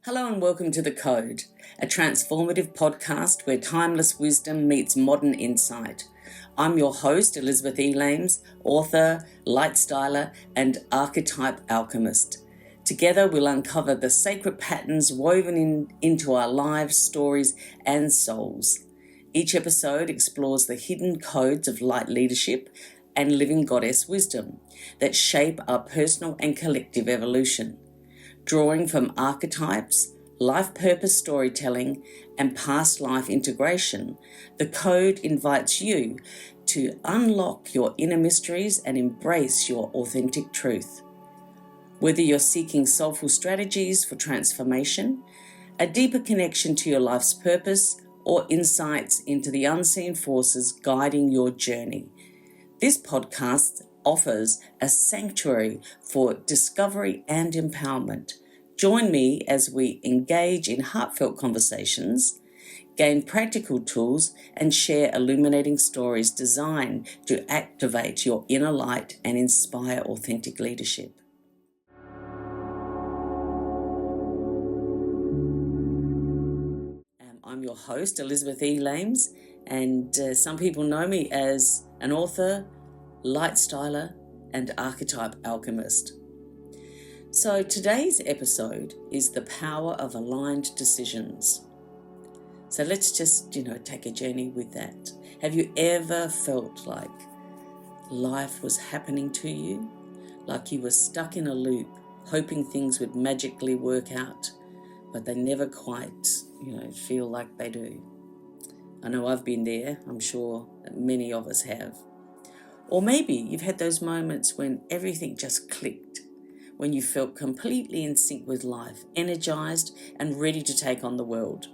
Hello and welcome to The Code, a transformative podcast where timeless wisdom meets modern insight. I'm your host, Elizabeth E. Lames, author, light styler, and archetype alchemist. Together we'll uncover the sacred patterns woven into our lives, stories, and souls. Each episode explores the hidden codes of light leadership and living goddess wisdom that shape our personal and collective evolution. Drawing from archetypes, life purpose storytelling, and past life integration, the Code invites you to unlock your inner mysteries and embrace your authentic truth. Whether you're seeking soulful strategies for transformation, a deeper connection to your life's purpose, or insights into the unseen forces guiding your journey, this podcast offers a sanctuary for discovery and empowerment. Join me as we engage in heartfelt conversations, gain practical tools, and share illuminating stories designed to activate your inner light and inspire authentic leadership. I'm your host, Elizabeth E. Lames, and some people know me as an author, light styler, and archetype alchemist. So today's episode is the power of aligned decisions. So let's just, take a journey with that. Have you ever felt like life was happening to you? Like you were stuck in a loop, hoping things would magically work out, but they never quite, feel like they do. I know I've been there. I'm sure many of us have. Or maybe you've had those moments when everything just clicked, when you felt completely in sync with life, energized and ready to take on the world.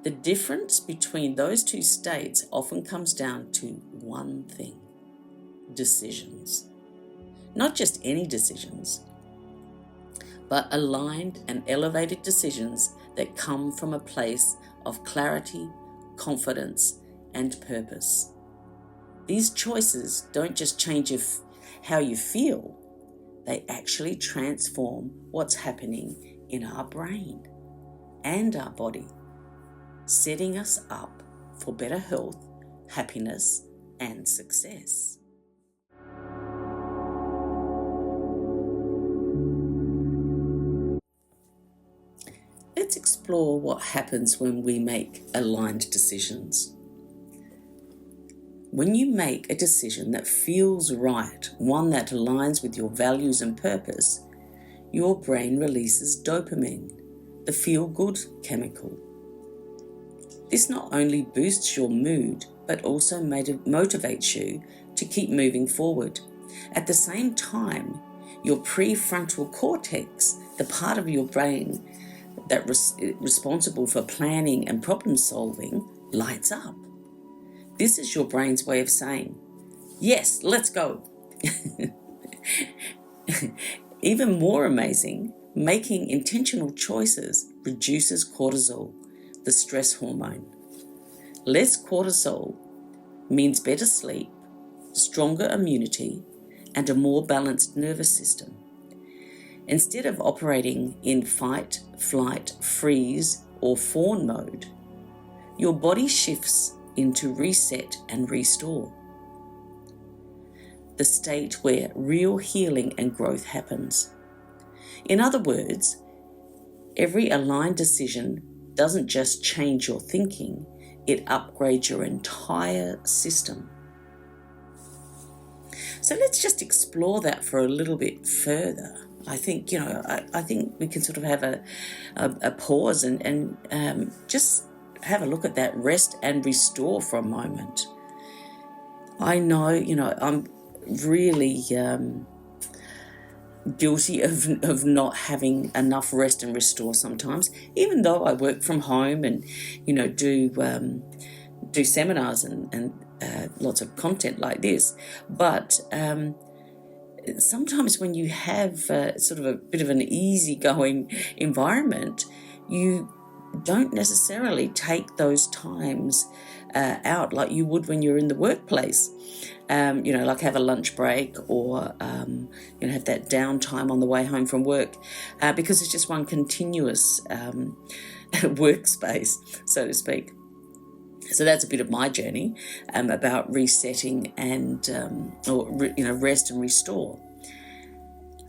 The difference between those two states often comes down to one thing: decisions. Not just any decisions, but aligned and elevated decisions that come from a place of clarity, confidence, and purpose. These choices don't just change how you feel, they actually transform what's happening in our brain and our body, setting us up for better health, happiness, and success. Let's explore what happens when we make aligned decisions. When you make a decision that feels right, one that aligns with your values and purpose, your brain releases dopamine, the feel-good chemical. This not only boosts your mood, but also motivates you to keep moving forward. At the same time, your prefrontal cortex, the part of your brain that responsible for planning and problem solving, lights up. This is your brain's way of saying, yes, let's go. Even more amazing, making intentional choices reduces cortisol, the stress hormone. Less cortisol means better sleep, stronger immunity, and a more balanced nervous system. Instead of operating in fight, flight, freeze, or fawn mode, your body shifts into reset and restore, the state where real healing and growth happens. In other words, every aligned decision doesn't just change your thinking, it upgrades your entire system. So let's just explore that for a little bit further. I think, I think we can sort of have a pause and just have a look at that, rest and restore for a moment. I know, I'm really guilty of not having enough rest and restore sometimes, even though I work from home and, do seminars and lots of content like this. But sometimes when you have sort of a bit of an easygoing environment, you don't necessarily take those times out like you would when you're in the workplace. Like have a lunch break or, have that downtime on the way home from work, because it's just one continuous workspace, so to speak. So that's a bit of my journey about resetting and, rest and restore.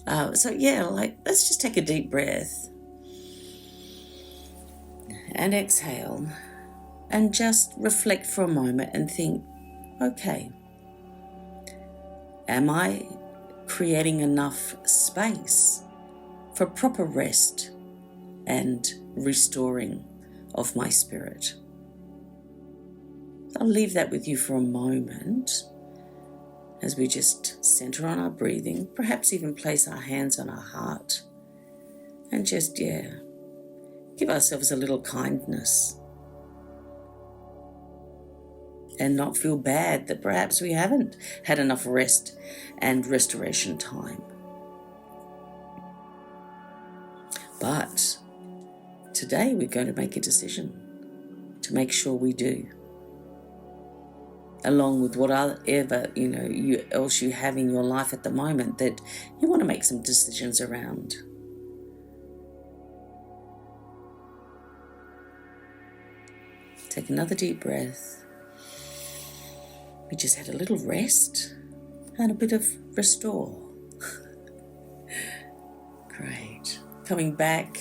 Let's just take a deep breath and exhale and just reflect for a moment and think, okay, am I creating enough space for proper rest and restoring of my spirit? I'll leave that with you for a moment as we just center on our breathing, perhaps even place our hands on our heart and just, give ourselves a little kindness and not feel bad that perhaps we haven't had enough rest and restoration time. But today we're going to make a decision to make sure we do, along with whatever else you have in your life at the moment that you want to make some decisions around. Take another deep breath. We just had a little rest and a bit of restore. Great. Coming back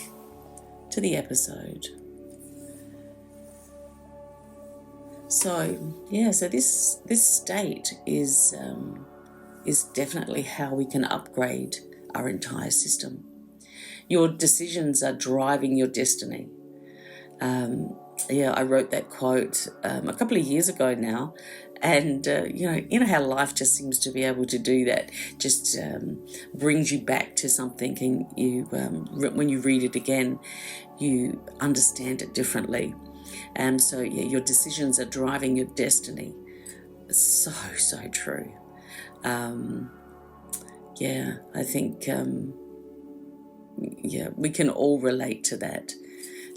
to the episode. So this state is definitely how we can upgrade our entire system. Your decisions are driving your destiny. I wrote that quote a couple of years ago now, and you know how life just seems to be able to do that, just brings you back to something, and you when you read it again, you understand it differently. Your decisions are driving your destiny. So true. I think we can all relate to that.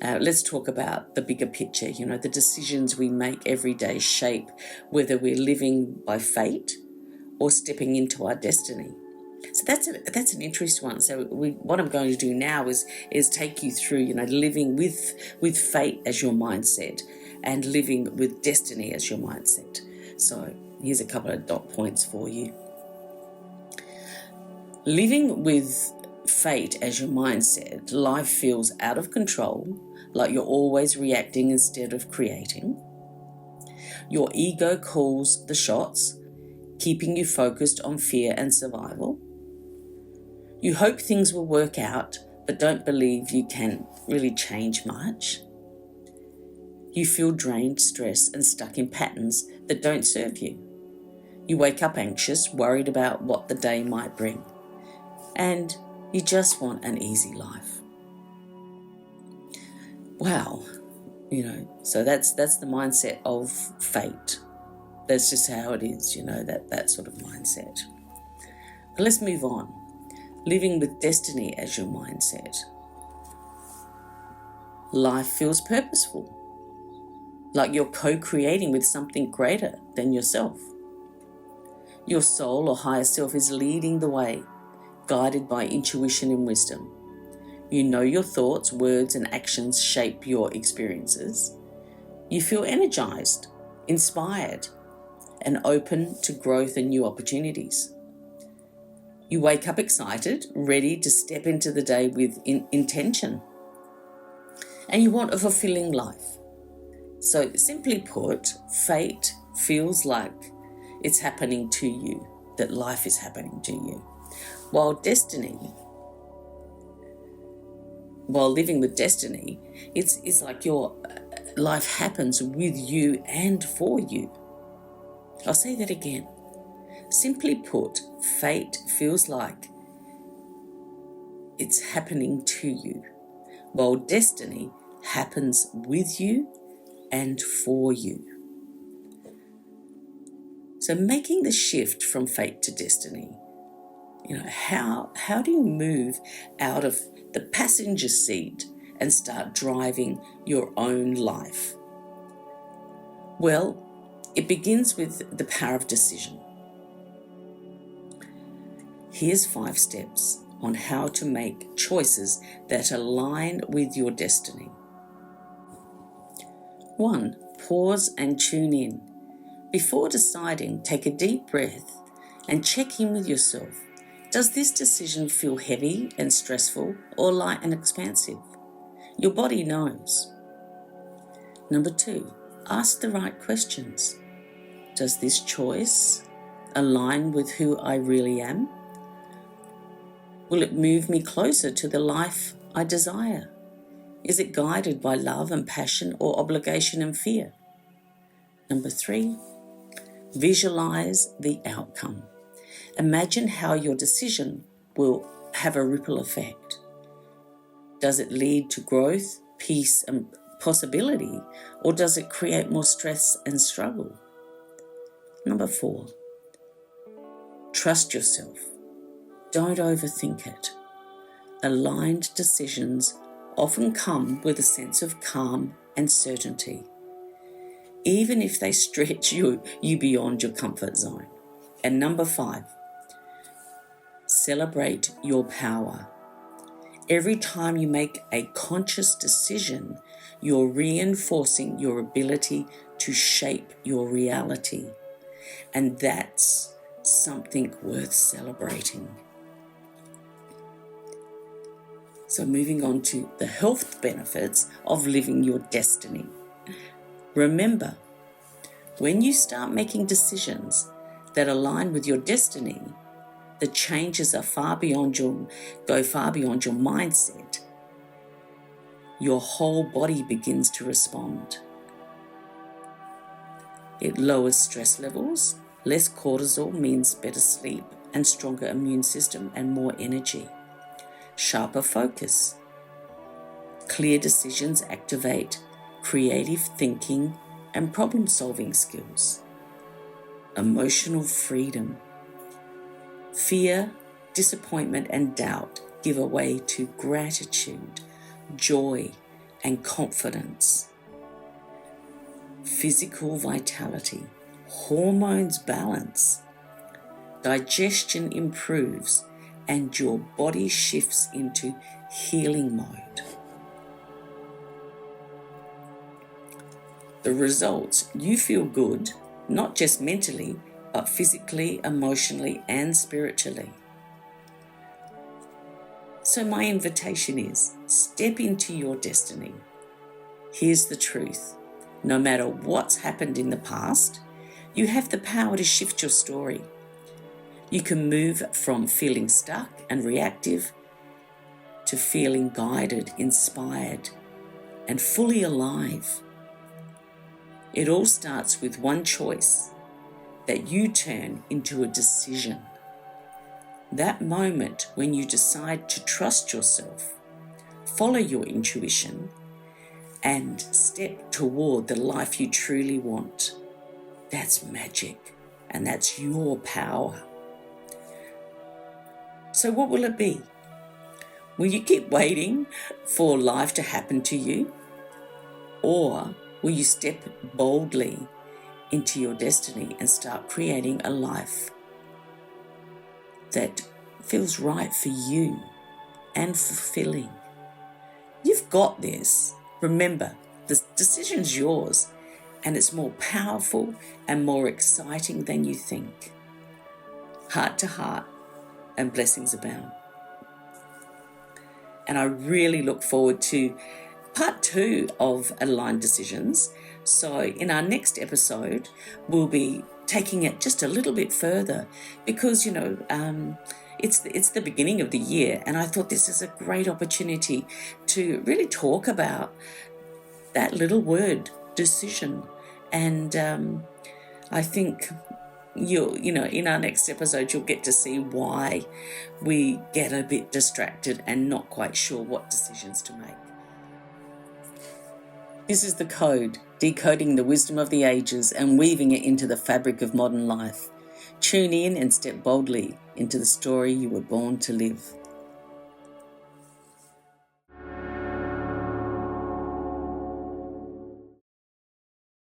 Let's talk about the bigger picture. The decisions we make every day shape whether we're living by fate or stepping into our destiny. So that's an interesting one. So what I'm going to do now is take you through, living with fate as your mindset and living with destiny as your mindset. So here's a couple of dot points for you. Living with fate as your mindset, life feels out of control, like you're always reacting instead of creating. Your ego calls the shots, keeping you focused on fear and survival. You hope things will work out, but don't believe you can really change much. You feel drained, stressed, and stuck in patterns that don't serve you. You wake up anxious, worried about what the day might bring. And you just want an easy life. Wow. So that's the mindset of fate. That's just how it is, that sort of mindset. But let's move on. Living with destiny as your mindset. Life feels purposeful, like you're co-creating with something greater than yourself. Your soul or higher self is leading the way, guided by intuition and wisdom. You know your thoughts, words, and actions shape your experiences. You feel energized, inspired, and open to growth and new opportunities. You wake up excited, ready to step into the day with intention. And you want a fulfilling life. So simply put, fate feels like it's happening to you, that life is happening to you. While living with destiny, it's like your life happens with you and for you. I'll say that again. Simply put, fate feels like it's happening to you, while destiny happens with you and for you. So making the shift from fate to destiny, how do you move out of the passenger seat and start driving your own life? Well, it begins with the power of decision. Here's 5 steps on how to make choices that align with your destiny. 1. Pause and tune in. Before deciding, take a deep breath and check in with yourself. Does this decision feel heavy and stressful or light and expansive? Your body knows. Number 2, ask the right questions. Does this choice align with who I really am? Will it move me closer to the life I desire? Is it guided by love and passion or obligation and fear? Number 3, visualize the outcome. Imagine how your decision will have a ripple effect. Does it lead to growth, peace, and possibility, or does it create more stress and struggle? Number 4, trust yourself. Don't overthink it. Aligned decisions often come with a sense of calm and certainty, even if they stretch you beyond your comfort zone. And number 5, celebrate your power. Every time you make a conscious decision, you're reinforcing your ability to shape your reality. And that's something worth celebrating. So moving on to the health benefits of living your destiny. Remember, when you start making decisions that align with your destiny, the changes are go far beyond your mindset. Your whole body begins to respond. It lowers stress levels. Less cortisol means better sleep and stronger immune system and more energy. Sharper focus. Clear decisions activate creative thinking and problem-solving skills. Emotional freedom. Fear, disappointment, and doubt give way to gratitude, joy, and confidence. Physical vitality. Hormones balance. Digestion improves, and your body shifts into healing mode. The results, you feel good, not just mentally, but physically, emotionally, and spiritually. So my invitation is, step into your destiny. Here's the truth. No matter what's happened in the past, you have the power to shift your story. You can move from feeling stuck and reactive to feeling guided, inspired, and fully alive. It all starts with one choice that you turn into a decision. That moment when you decide to trust yourself, follow your intuition, and step toward the life you truly want. That's magic, and that's your power. So what will it be? Will you keep waiting for life to happen to you? Or will you step boldly into your destiny and start creating a life that feels right for you and fulfilling? You've got this. Remember, the decision's yours, and it's more powerful and more exciting than you think. Heart to heart, and blessings abound. And I really look forward to part 2 of Aligned Decisions. So in our next episode, we'll be taking it just a little bit further because, it's the beginning of the year, and I thought this is a great opportunity to really talk about that little word, decision. And I think in our next episode, you'll get to see why we get a bit distracted and not quite sure what decisions to make. This is The Code, decoding the wisdom of the ages and weaving it into the fabric of modern life. Tune in and step boldly into the story you were born to live.